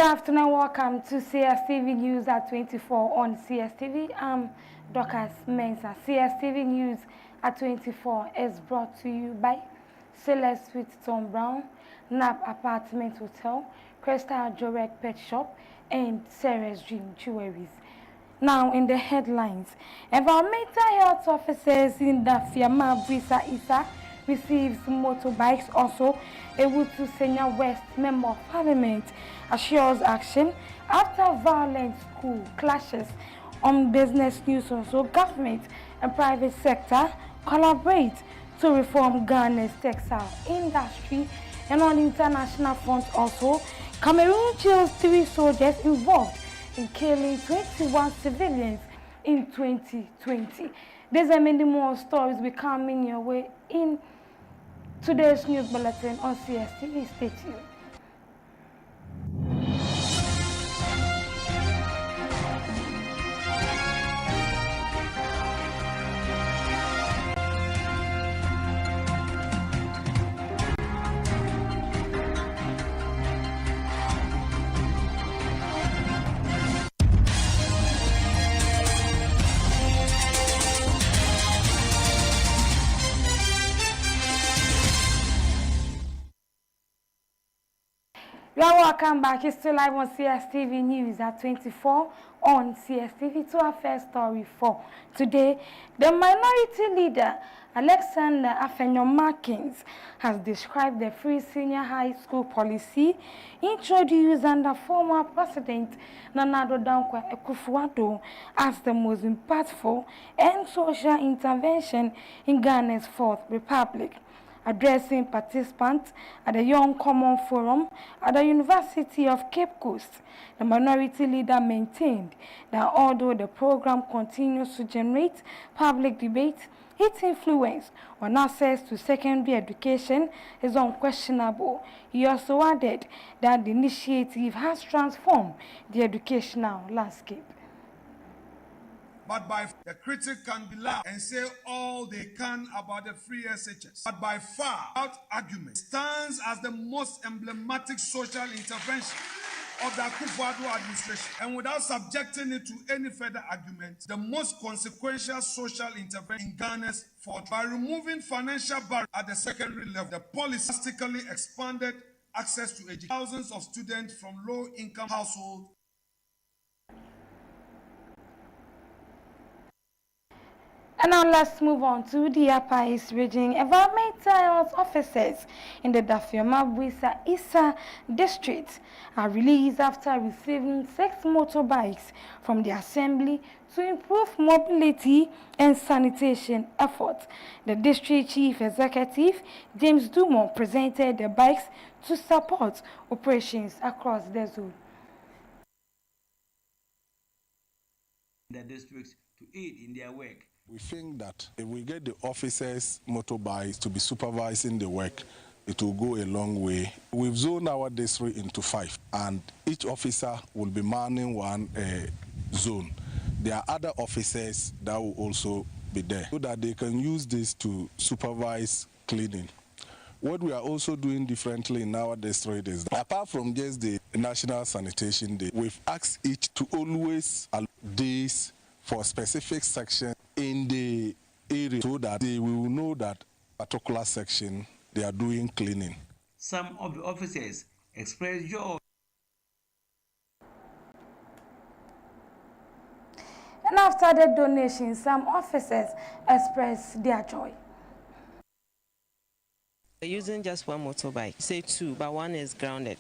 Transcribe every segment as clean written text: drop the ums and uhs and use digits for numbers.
afternoon, welcome to CSTV News at 24 on CSTV. I'm Dorcas Mensah. CSTV News at 24 is brought to you by Celeste with Tom Brown, Nap Apartment Hotel, Crystal Jorek Pet Shop, and Sarah's Dream Jewelries. Now in the headlines, environmental health officers in the Fiamma Brisa Isa receives motorbikes. Also, a Wutu Senior West Member of Parliament assures action after violent school clashes. On business news, also government and private sector collaborate to reform Ghana's textile industry. And on international front, also Cameroon jails 3 soldiers involved in killing 21 civilians in 2020. There's many more stories will come in your way in today's news bulletin on CSTV. Stay tuned. You are welcome back. It's still live on CSTV News at 24 on CSTV. To our first story for today, the minority leader Alexander Afenyo-Markins has described the free senior high school policy introduced under former President Nana Addo Dankwa Akufo-Addo as the most impactful and social intervention in Ghana's Fourth Republic. Addressing participants at the Young Common Forum at the University of Cape Coast, the minority leader maintained that although the program continues to generate public debate, its influence on access to secondary education is unquestionable. He also added that the initiative has transformed the educational landscape. But by the critic can be loud and say all they can about the free SHS. But by far, without argument, stands as the most emblematic social intervention of the Akufo-Addo administration. And without subjecting it to any further argument, the most consequential social intervention in Ghana's fought. By removing financial barriers at the secondary level, the policy drastically expanded access to education. Thousands of students from low-income households. And now let's move on to the Upper East Region. Environmental health officers in the Fiamma Brisa Isa district are released after receiving 6 motorbikes from the assembly to improve mobility and sanitation efforts. The district chief executive, James Dumont, presented the bikes to support operations across the zone. The districts to aid in their work. We think that if we get the officers' motorbikes to be supervising the work, it will go a long way. We've zoned our district into 5, and each officer will be manning one zone. There are other officers that will also be there, so that they can use this to supervise cleaning. What we are also doing differently in our district is that apart from just the National Sanitation Day, we've asked each to always allot days for specific sections in the area so that they will know that particular section they are doing cleaning. Some of the officers expressed joy. And after the donation, some officers expressed their joy. We're using just one motorbike, say 2, but one is grounded.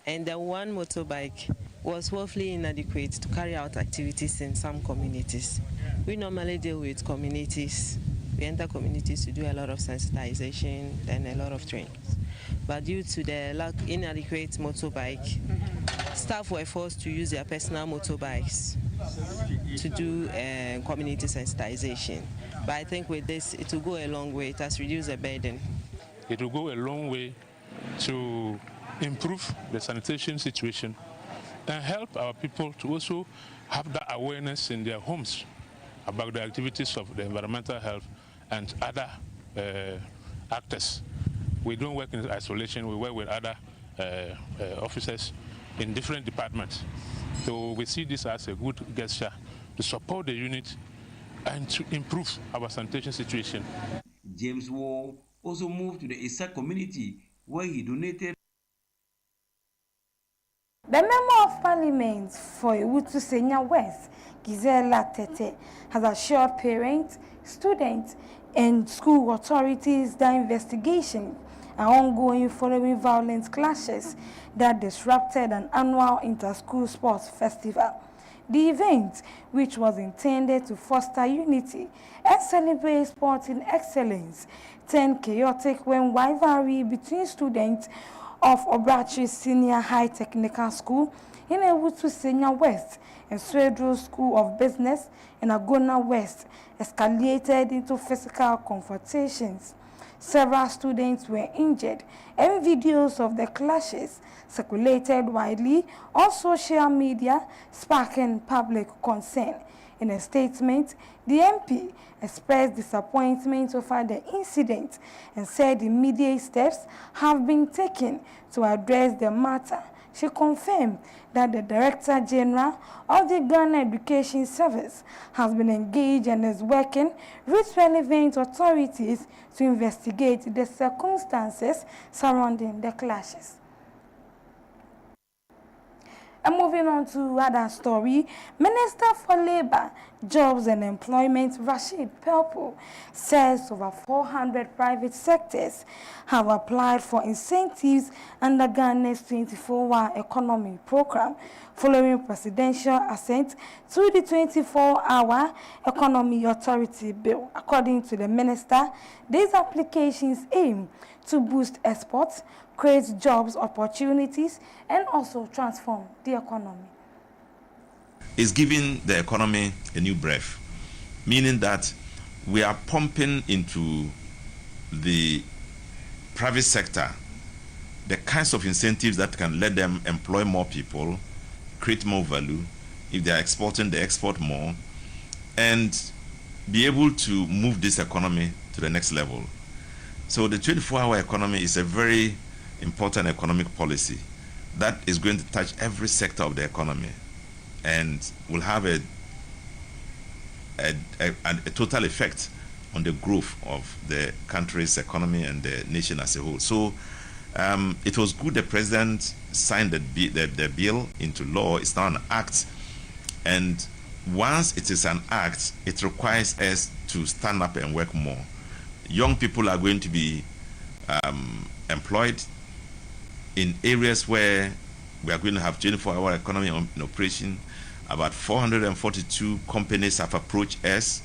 And the one motorbike was woefully inadequate to carry out activities in some communities. We normally deal with communities. We enter communities to do a lot of sensitization and a lot of trainings. But due to the inadequate motorbike, staff were forced to use their personal motorbikes to do community sensitization. But I think with this, it will go a long way. It has reduced the burden. It will go a long way to improve the sanitation situation and help our people to also have that awareness in their homes about the activities of the environmental health and other actors. We don't work in isolation, we work with other officers in different departments. So we see this as a good gesture to support the unit and to improve our sanitation situation. James Wall also moved to the Isa community where he donated. The Member of Parliament for Ewutu Senya West, Gisela Tete, has assured parents, students, and school authorities that investigations are ongoing following violent clashes that disrupted an annual inter-school sports festival. The event, which was intended to foster unity and celebrate sporting excellence, turned chaotic when rivalry between students of Obrachi Senior High Technical School in Ewutu Senior West and Swedru School of Business in Agona West escalated into physical confrontations. Several students were injured, and videos of the clashes circulated widely on social media, sparking public concern. In a statement, the MP expressed disappointment over the incident and said immediate steps have been taken to address the matter. She confirmed that the Director General of the Ghana Education Service has been engaged and is working with relevant authorities to investigate the circumstances surrounding the clashes. And moving on to other story, Minister for Labour, Jobs and Employment Rashid Pelpo says over 400 private sectors have applied for incentives under Ghana's 24-hour economy program following presidential assent to the 24-hour economy authority bill. According to the minister, these applications aim to boost exports, create jobs opportunities, and also transform the economy. It's giving the economy a new breath, meaning that we are pumping into the private sector the kinds of incentives that can let them employ more people, create more value. If they are exporting, they export more, and be able to move this economy to the next level. So the 24-hour economy is a very important economic policy that is going to touch every sector of the economy and will have a total effect on the growth of the country's economy and the nation as a whole. So it was good the president signed the bill into law. It's now an act, and once it is an act, it requires us to stand up and work more. Young people are going to be employed in areas where we are going to have 24-hour economy in operation. About 442 companies have approached us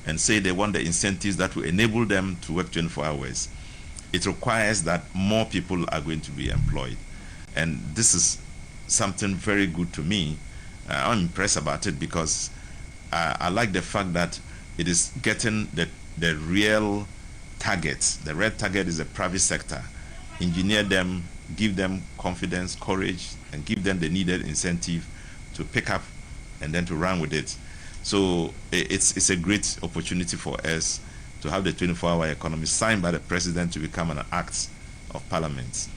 and say they want the incentives that will enable them to work 24 hours. It requires that more people are going to be employed. And this is something very good to me. I'm impressed about it because I like the fact that it is getting the real targets. The real target is the private sector. Engineer them, give them confidence, courage, and give them the needed incentive to pick up and then to run with it. So it's a great opportunity for us to have the 24-hour economy signed by the president to become an act of parliament.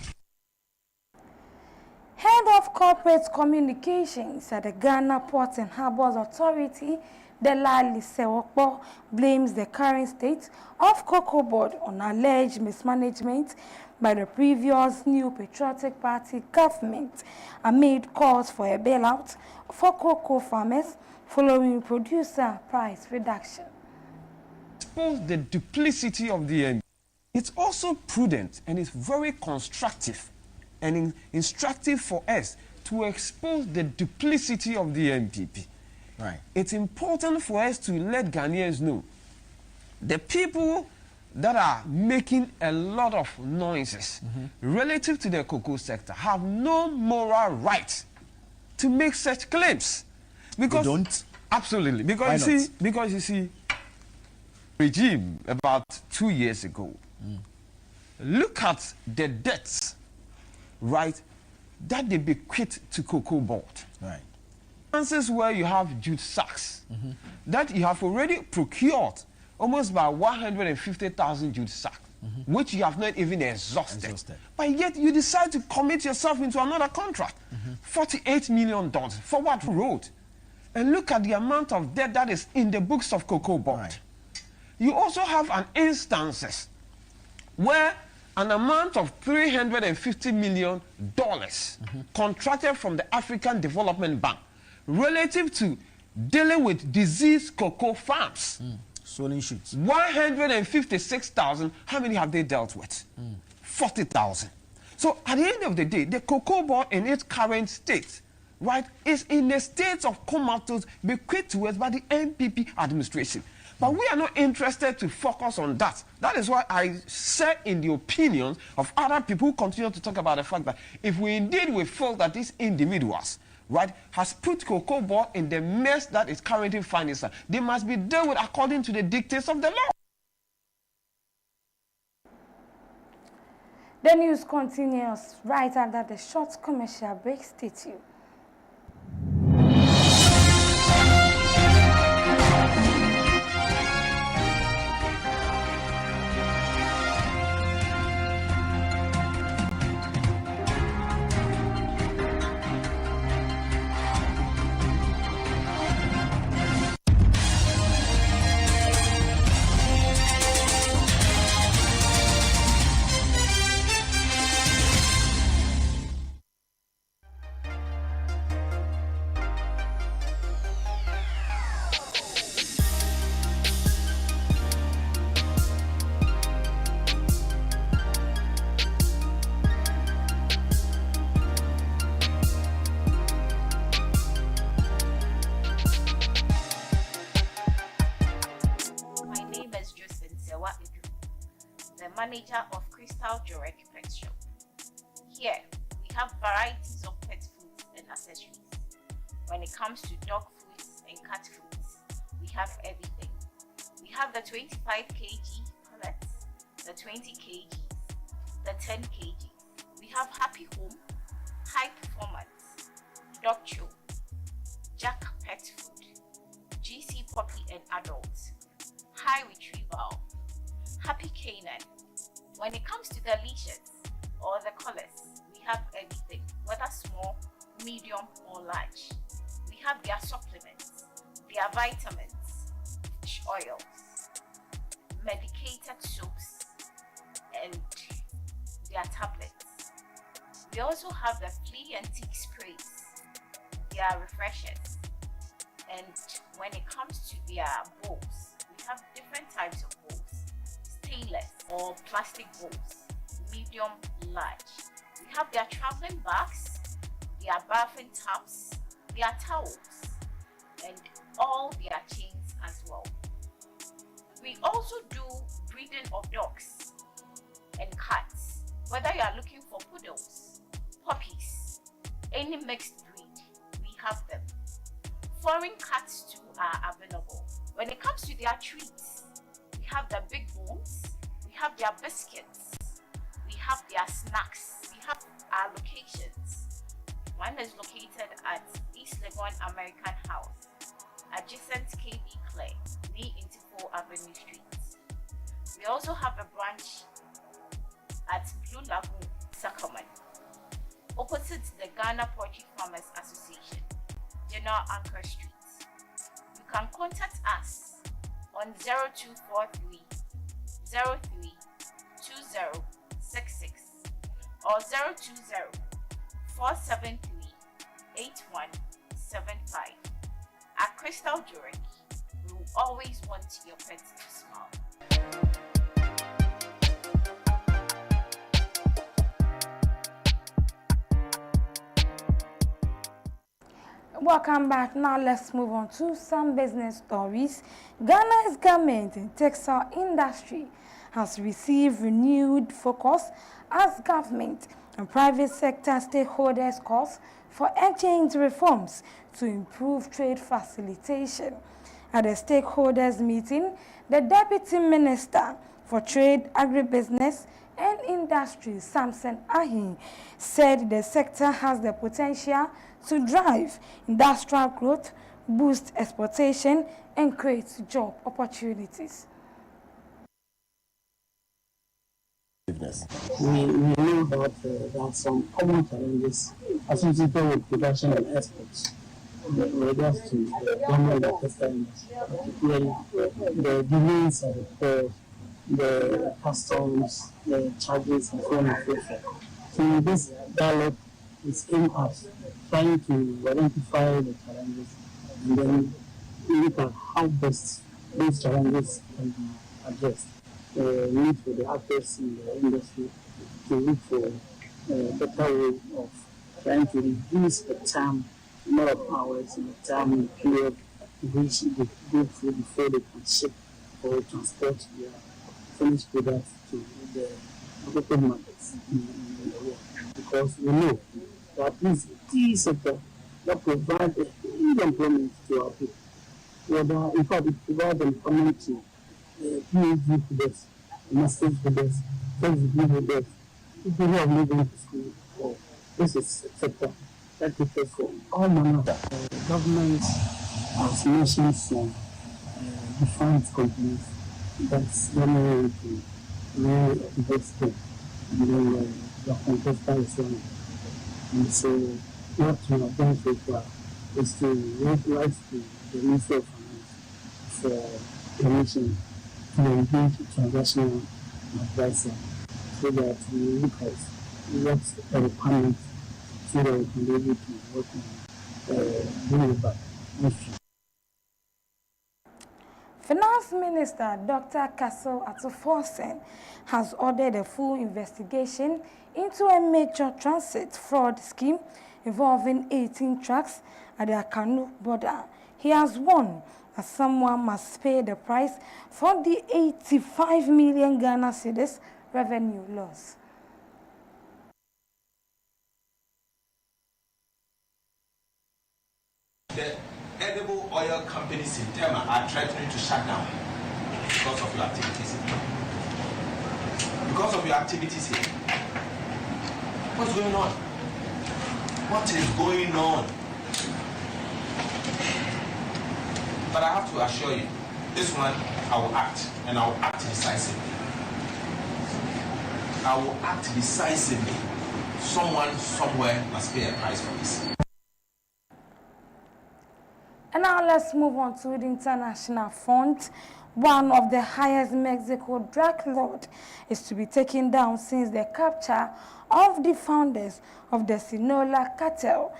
Head of Corporate Communications at the Ghana Ports and Harbours Authority, Delali Sewokpo, blames the current state of Cocoa Board on alleged mismanagement by the previous New Patriotic Party government amid calls for a bailout for cocoa farmers following producer price reduction. Expose the duplicity of the MPP. It's also prudent and it's very constructive and instructive for us to expose the duplicity of the MPP. Right. It's important for us to let Ghanaians know the people that are making a lot of noises relative to the cocoa sector have no moral right to make such claims. Because they don't? Absolutely. Because you see, regime about 2 years ago, look at the debts, right, that they bequeathed to Cocoa Board. Right. Instances where you have jute sacks that you have already procured almost by 150,000 jute sacks. which you have not even exhausted. But yet you decide to commit yourself into another contract. $48 million. For what road? And look at the amount of debt that is in the books of Cocoa Board. Right. You also have an instances where an amount of $350 million contracted from the African Development Bank relative to dealing with diseased cocoa farms. Swollen shoots. 156,000. How many have they dealt with? 40,000. So at the end of the day, the Cocoa Board in its current state, right, is in a state of comatose bequeathed to us by the NPP administration. But we are not interested to focus on that. That is why I say in the opinions of other people who continue to talk about the fact that if we indeed feel that these individuals, right, has put Cocoa Board in the mess that is currently finding itself, they must be dealt with according to the dictates of the law. The news continues right after the short commercial break. Stay tuned. Manager of TWI Pet Shop. Here, we have varieties of pet foods and accessories. When it comes to dog foods and cat foods, we have everything. We have the 25 kg pellets, the 20 kg, the 10 kg. We have Happy Home, High Performance, Dog Chew, Jack Pet Food, GC Puppy and Adults, High Retrieval, Happy Canine. When it comes to the leashes or the collars, we have everything, whether small, medium or large. We have their supplements, their vitamins, fish oils, medicated soaps, and their tablets. We also have the flea and tick sprays, their refreshers. And when it comes to their bowls, we have different types of bowls. Stainless or plastic bowls, medium, large. We have their traveling bags, their bathing tubs, their towels, and all their chains as well. We also do breeding of dogs and cats. Whether you are looking for poodles, puppies, any mixed breed, we have them. Foreign cats too are available. When it comes to their treats, we have the big bones, we have their biscuits, we have their snacks, we have our locations. One is located at East Legon American House, adjacent KB Clay, near Intifo Avenue Street. We also have a branch at Blue Lagoon, Sacramento, opposite the Ghana Poultry Farmers Association, General Anchor Street. You can contact us on 0243 03 2066 or 020 473 8175. At Crystal Jewelry, we will always want your pets to smile. Welcome back. Now let's move on to some business stories. Ghana's garment and textile industry has received renewed focus as government and private sector stakeholders calls for exchange reforms to improve trade facilitation. At the stakeholders meeting, the Deputy Minister for Trade, Agribusiness and Industry, Samson Ahin, said the sector has the potential to drive industrial growth, boost exportation, and, and create job opportunities. Yes, we know that there are some common challenges associated with production and exports with regards to the government of textile industry, particularly the delays at the port, the customs, the charges, and so on and so forth. So this dialogue is aimed at trying to identify the challenges and then look at how best those challenges can be addressed. Need for the actors in the industry to look for a better way of trying to reduce the time, number of hours, and the time period which they go through before they can ship or transport their finished products to the appropriate markets in the world. Because we know that this key sector that provides a huge employment to our people. Whether, in fact, it provides employment to PhD students, master's students, first degree holders, people who have not gone to school. So this is a sector that caters for all manner of government, as mentioned, some defined companies that's generally to really invest in, and then the competitor is running. And so what we have done so far is to write to the Ministry of Finance for permission to engage a transactional advisor so that we look at what the requirements so that we can be able to work on bringing it back. Finance Minister Dr. Kassel Atuforsen has ordered a full investigation into a major transit fraud scheme involving 18 trucks at the Akanu border. He has warned that someone must pay the price for the 85 million Ghana cedis revenue loss. The edible oil companies in Tema are threatening to shut down because of your activities here. Because of your activities here. What's going on? What is going on? But I have to assure you, this one I will act, and I will act decisively. I will act decisively. Someone somewhere must pay a price for this. And now let's move on to the international front. One of the highest Mexico drug lords is to be taken down since the capture of the founders of the Sinaloa cartel,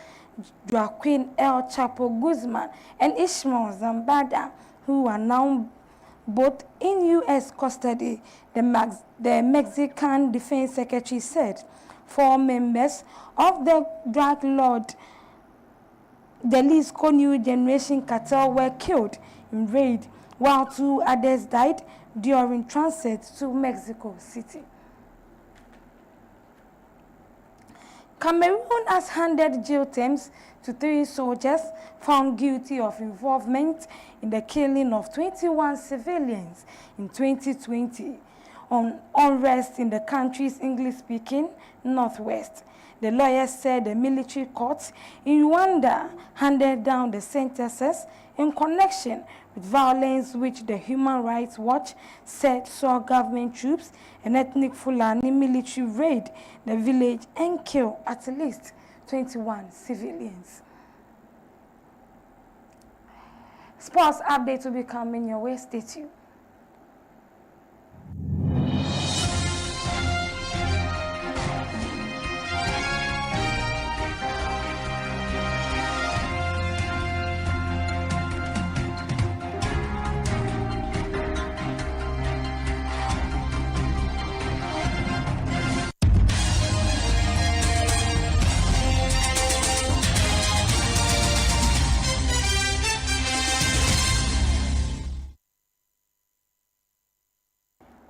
Joaquin El Chapo Guzman and Ishmael Zambada, who are now both in U.S. custody, the Mexican Defense Secretary said. 4 members of the drug lord, the Jalisco New Generation cartel, were killed in raid, while 2 others died during transit to Mexico City. Cameroon has handed jail terms to 3 soldiers found guilty of involvement in the killing of 21 civilians in 2020 on unrest in the country's English-speaking northwest. The lawyers said the military courts in Rwanda handed down the sentences in connection with violence which the Human Rights Watch said saw government troops and ethnic Fulani military raid the village and kill at least 21 civilians. Sports update will be coming your way. Stay tuned.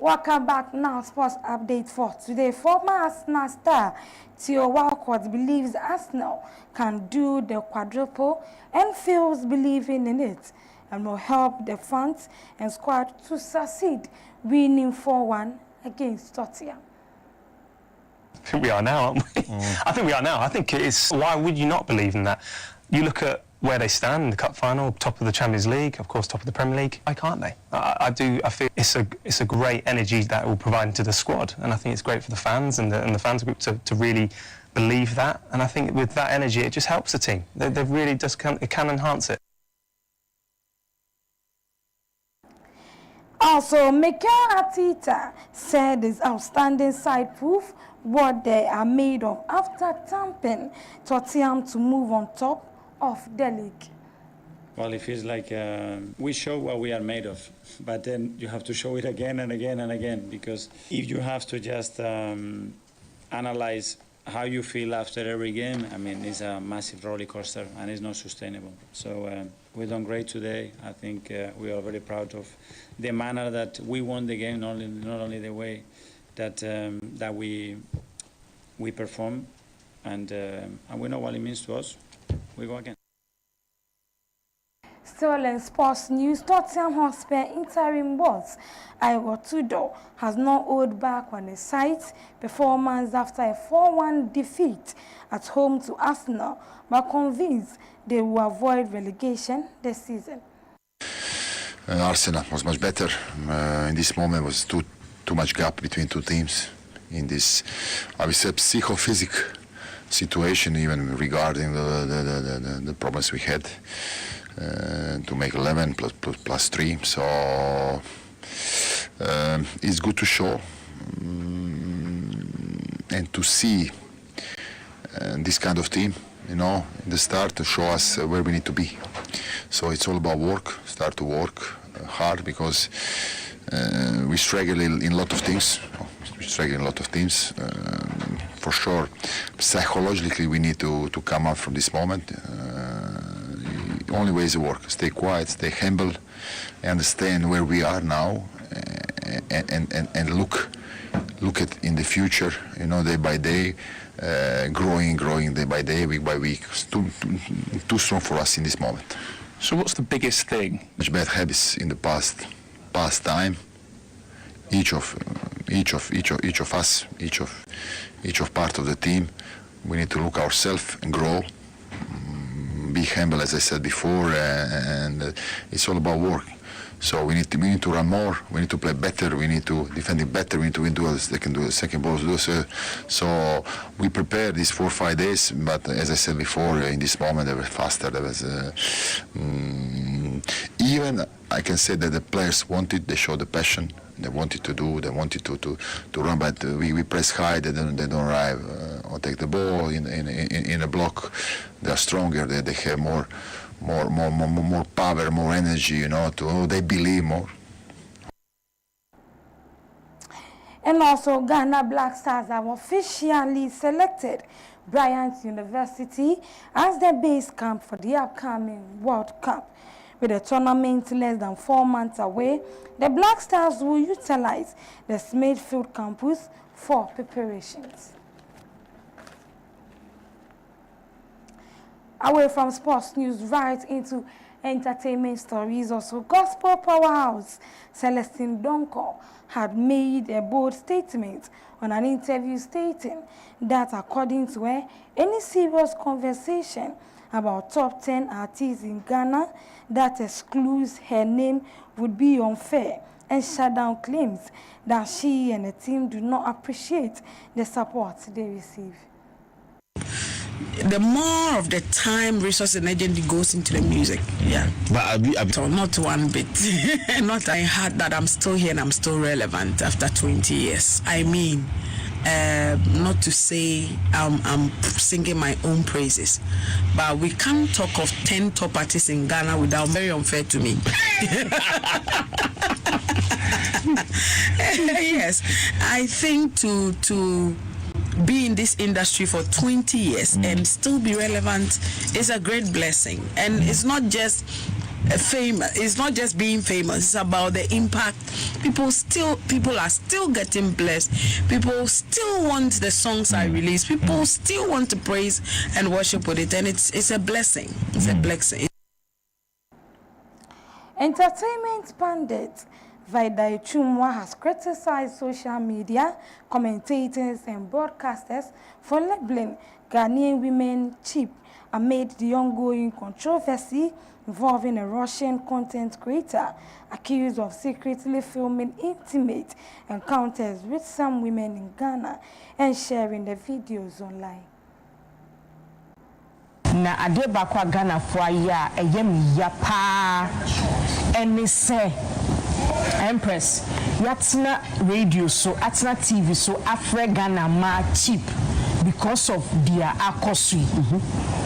Welcome back now. Sports update for today. Former Arsenal star Theo Walcott believes Arsenal can do the quadruple and feels believing in it and will help the fans and squad to succeed, winning 4-1 against Tottenham. I think we are now, aren't we? I think we are now. I think it is. Why would you not believe in that? You look at where they stand in the cup final, top of the Champions League, of course, top of the Premier League. Why can't they? I feel it's a great energy that it will provide into the squad, and I think it's great for the fans and the fans group to really believe that. And I think with that energy, it just helps the team. They really just it can enhance it. Also, Mikel Arteta said his outstanding side proof what they are made of after tamping Tottenham to move on top of the league. Well, it feels like we show what we are made of, but then you have to show it again and again and again, because if you have to just analyze how you feel after every game, I mean, it's a massive roller coaster and it's not sustainable. So we've done great today. I think we are very proud of the manner that we won the game, not only the way that that we perform, and we know what it means to us. We go again. Still in sports news, Tottenham Hotspur interim boss Igor Tudor has not held back on his side performance after a 4-1 defeat at home to Arsenal, but convinced they will avoid relegation this season. Arsenal was much better. In this moment was too much gap between two teams. In this, I would say, psychophysic situation, even regarding the problems we had. To make 11 plus 3, so it's good to show and to see this kind of team, you know, in the start to show us where we need to be. So it's all about work, start to work hard, because we struggle in a lot of things. For sure, psychologically we need to come up from this moment. Only way is to work. Stay quiet, stay humble, understand where we are now, and look at in the future. You know, day by day, growing day by day, week by week. It's too strong for us in this moment. So, what's the biggest thing? Much bad habits in the past time. Each of us, each of part of the team, we need to look ourselves and grow. Be humble, as I said before, and it's all about work. So we need to run more. We need to play better. We need to defend it better. We need to do as they can do. Second balls do so. We prepare these 4 or 5 days, but as I said before, in this moment they were faster. There was even I can say that the players wanted. They showed the passion. They wanted to do. They wanted to run, but we press high. They don't arrive or take the ball in a block. They are stronger. They have more power, more energy. You know, they believe more. And also, Ghana Black Stars have officially selected Bryant University as their base camp for the upcoming World Cup. With the tournament less than 4 months away, the Black Stars will utilize the Smithfield campus for preparations. Away from sports news, right into entertainment stories. Also, gospel powerhouse Celestine Donko had made a bold statement on an interview stating that, according to her, any serious conversation about top 10 artists in Ghana that excludes her name would be unfair, and shut down claims that she and the team do not appreciate the support they receive. The more of the time, resource, and energy goes into the music, yeah. But so not one bit. Not I had that I'm still here and I'm still relevant after 20 years. I mean, not to say I'm singing my own praises, but we can't talk of 10 top artists in Ghana without very unfair to me. Yes, I think to be in this industry for 20 years and still be relevant is a great blessing. And it's not just famous, it's not just being famous, it's about the impact. People are still getting blessed. People still want the songs I release. People still want to praise and worship with it, and it's a blessing. It's a blessing. Entertainment pundit Vida Chumwa has criticized social media, commentators and broadcasters for labeling Ghanaian women cheap amid the ongoing controversy involving a Russian content creator accused of secretly filming intimate encounters with some women in Ghana and sharing the videos online. Na ade bakwa Ghana fo aya eyem ya pa eni se Empress yatina radio so atina TV so afre Ghana ma cheap because of their akosui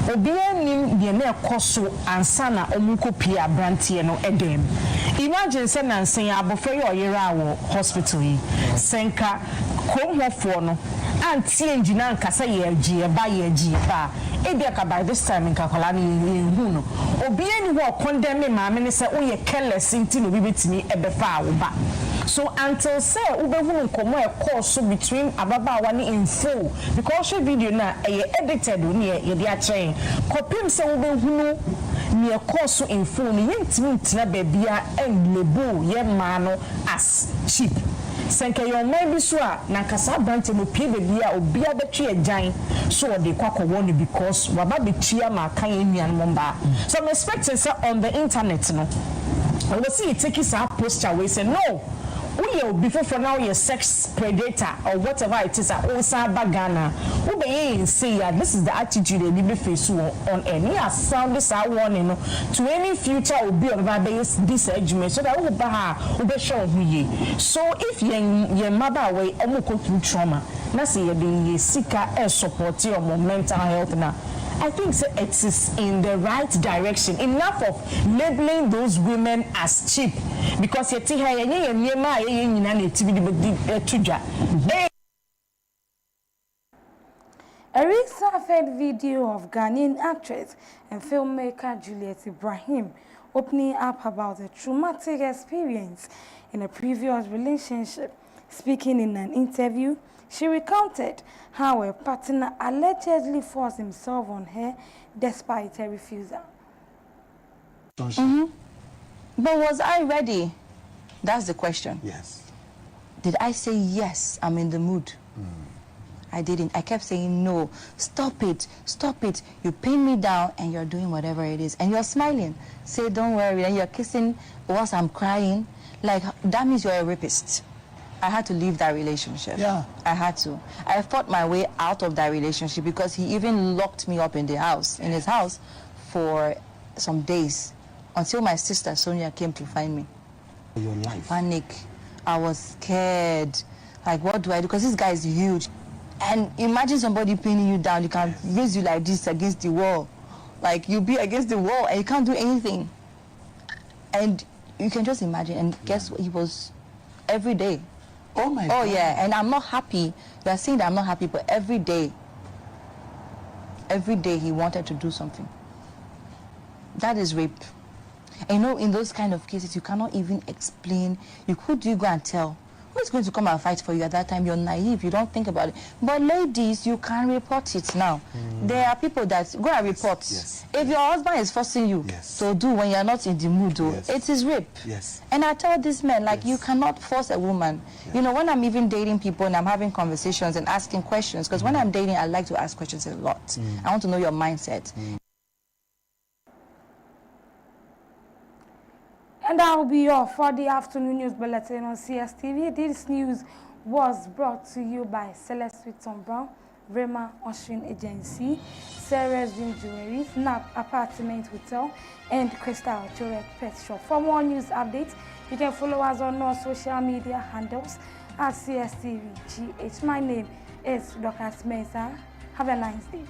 obianim de na ekoso ansa na omukopi abrantie no edem. Imagine say nansen abofra ye oyera wo hospital yi senka komhofo no anti engineer nkasa ye gie ba ebiaka by this time in kakola ni hu no obiani wo condemn maame ne say wo ye careless nti no bibetimi ebefa wo ba. So until say ubehunu nkomo e course between ababa wani in full because she video na edited ni ye dia train kopim say ubehunu ni e course in full ni yentimi ntina bebia en lebo ye ma no as cheap senke yo maybe so na kasa branch no pie bebia obia betwe agyan so de kwakwo no because waba betua ma kan enuan momba. So I'm expecting say on the internet no I will see it take his posture we say no before for now you're sex predator or whatever it is Ghana say this is the attitude they be face on any sound this warning to any future will be on this argument so that will show so if your mother away go through trauma na say you seeker and support your mental health now. I think so it is in the right direction. Enough of labeling those women as cheap because you see her a recent video of Ghanaian actress and filmmaker Juliet Ibrahim opening up about a traumatic experience in a previous relationship. Speaking in an interview, she recounted how her partner allegedly forced himself on her despite her refusal. But was I ready? That's the question. Yes. Did I say yes, I'm in the mood? I didn't. I kept saying no. Stop it. Stop it. You pin me down and you're doing whatever it is. And you're smiling. Say, don't worry. And you're kissing whilst I'm crying. Like, that means you're a rapist. I had to leave that relationship. Yeah. I had to. I fought my way out of that relationship because he even locked me up in the house, in his house, for some days until my sister Sonia came to find me. Your life. Panic. I was scared. Like, what do I do? Because this guy is huge. And imagine somebody pinning you down. You can raise you like this against the wall. Like, you be against the wall and you can't do anything. And you can just imagine. And guess what? He was every day. Oh my God. Oh yeah, and I'm not happy. You are saying that I'm not happy, but every day he wanted to do something. That is rape. And you know, in those kind of cases, you cannot even explain. Who do you go and tell? Who's going to come and fight for you at that time? You're naive, you don't think about it. But ladies, you can report it now. There are people that go and report. Yes. If your husband is forcing you to do when you're not in the mood, it is rape. Yes. And I tell these men, like, you cannot force a woman. You know, when I'm even dating people and I'm having conversations and asking questions, because when I'm dating, I like to ask questions a lot. I want to know your mindset. And that will be all for the afternoon news bulletin on CSTV. This news was brought to you by Celeste Whitton Brown, Rema Ocean Agency, Sarah's Dream Jewelry, Snap Apartment Hotel, and Crystal Chorek Pet Shop. For more news updates, you can follow us on our social media handles at CSTV GH. My name is Dr. Mensah. Have a nice day.